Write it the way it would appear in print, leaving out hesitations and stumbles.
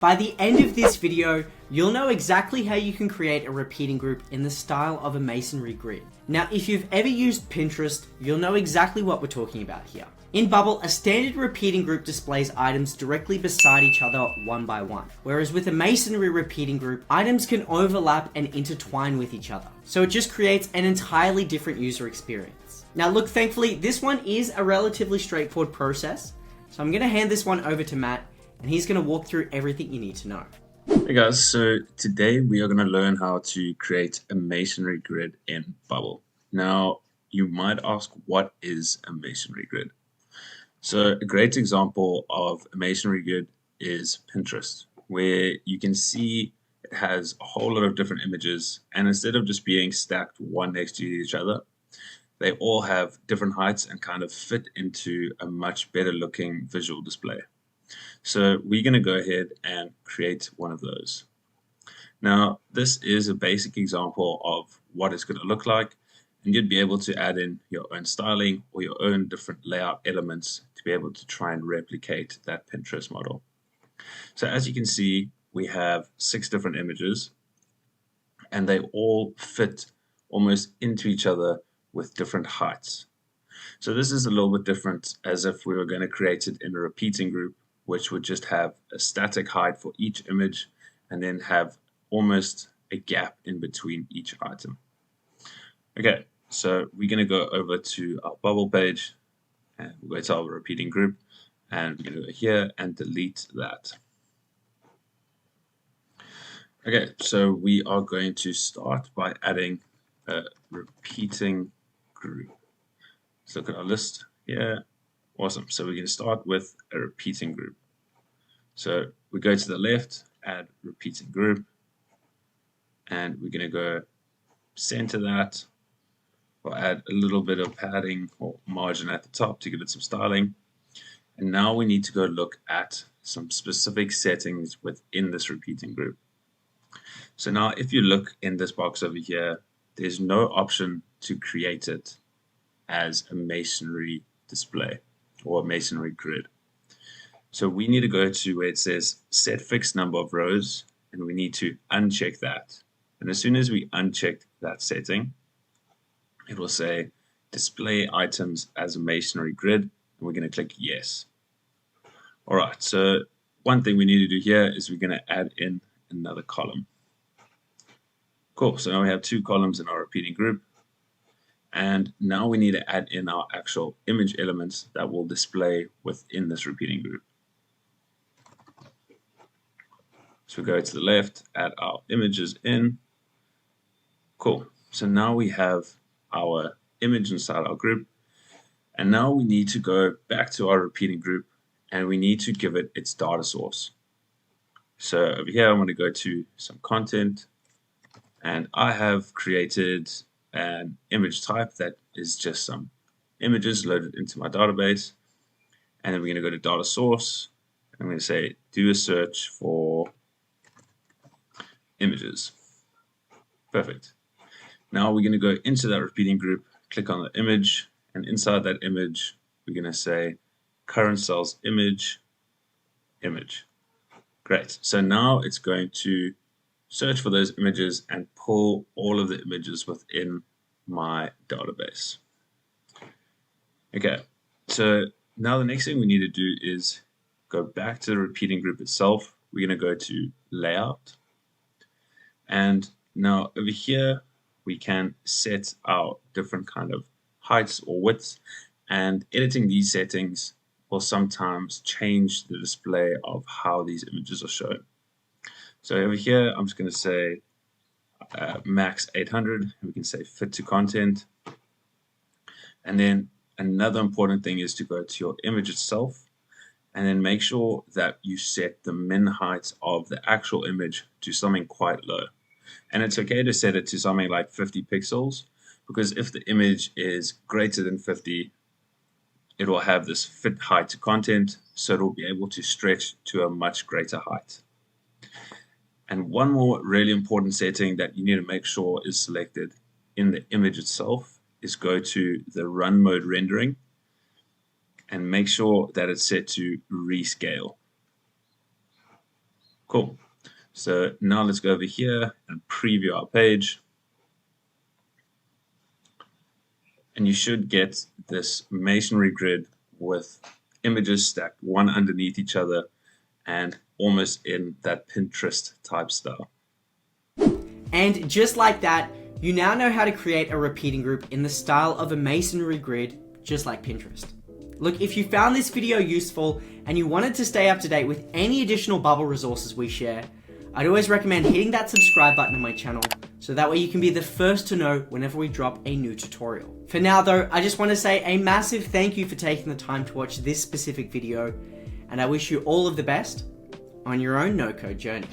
By the end of this video, you'll know exactly how you can create a repeating group in the style of a masonry grid. Now, if you've ever used Pinterest, you'll know exactly what we're talking about here. In Bubble, a standard repeating group displays items directly beside each other one by one, whereas with a masonry repeating group, items can overlap and intertwine with each other. So it just creates an entirely different user experience. Now look, thankfully, this one is a relatively straightforward process, so I'm going to hand this one over to Matt, and he's going to walk through everything you need to know. Hey guys, so today we are going to learn how to create a masonry grid in Bubble. Now, you might ask, what is a masonry grid? So a great example of a masonry grid is Pinterest, where you can see it has a whole lot of different images, and instead of just being stacked one next to each other, they all have different heights and kind of fit into a much better looking visual display. So we're going to go ahead and create one of those. Now, this is a basic example of what it's going to look like, and you'd be able to add in your own styling or your own different layout elements to be able to try and replicate that Pinterest model. So as you can see, we have 6 different images, and they all fit almost into each other with different heights. So this is a little bit different as if we were going to create it in a repeating group, which would just have a static height for each image and then have almost a gap in between each item. Okay, so we're going to go over to our Bubble page, and we'll go to our repeating group, and we're going to go here and delete that. Okay, so we are going to start by adding a repeating group. Let's look at our list here. Awesome. So we're going to start with a repeating group. So we go to the left, add repeating group, and we're going to go center that. We'll add a little bit of padding or margin at the top to give it some styling. And now we need to go look at some specific settings within this repeating group. So now if you look in this box over here, there's no option to create it as a masonry display or a masonry grid. So we need to go to where it says set fixed number of rows, and we need to uncheck that. And as soon as we uncheck that setting, it will say display items as a masonry grid, and we're going to click yes. All right, so one thing we need to do here is we're going to add in another column. Cool, so now we have 2 columns in our repeating group. And now we need to add in our actual image elements that will display within this repeating group. So we go to the left, add our images in. Cool. So now we have our image inside our group. And now we need to go back to our repeating group, and we need to give it its data source. So over here, I'm going to go to some content, and I have created an image type that is just some images loaded into my database. And then we're going to go to data source. I'm going to say do a search for images. Perfect. Now we're going to go into that repeating group, click on the image, and inside that image we're going to say current cells image. Great. So now it's going to search for those images and pull all of the images within my database. Okay, so now the next thing we need to do is go back to the repeating group itself. We're going to go to layout, and now over here we can set our different kind of heights or widths, and editing these settings will sometimes change the display of how these images are shown. So over here, I'm just going to say max 800, and we can say fit to content. And then another important thing is to go to your image itself, and then make sure that you set the min height of the actual image to something quite low. And it's okay to set it to something like 50 pixels, because if the image is greater than 50, it will have this fit height to content, so it will be able to stretch to a much greater height. And one more really important setting that you need to make sure is selected in the image itself is go to the run mode rendering and make sure that it's set to rescale. Cool. So now let's go over here and preview our page. And you should get this masonry grid with images stacked one underneath each other and almost in that Pinterest type style. And just like that, you now know how to create a repeating group in the style of a masonry grid, just like Pinterest. Look, if you found this video useful and you wanted to stay up to date with any additional Bubble resources we share, I'd always recommend hitting that subscribe button on my channel so that way you can be the first to know whenever we drop a new tutorial. For now though, I just want to say a massive thank you for taking the time to watch this specific video, and I wish you all of the best on your own no-code journey.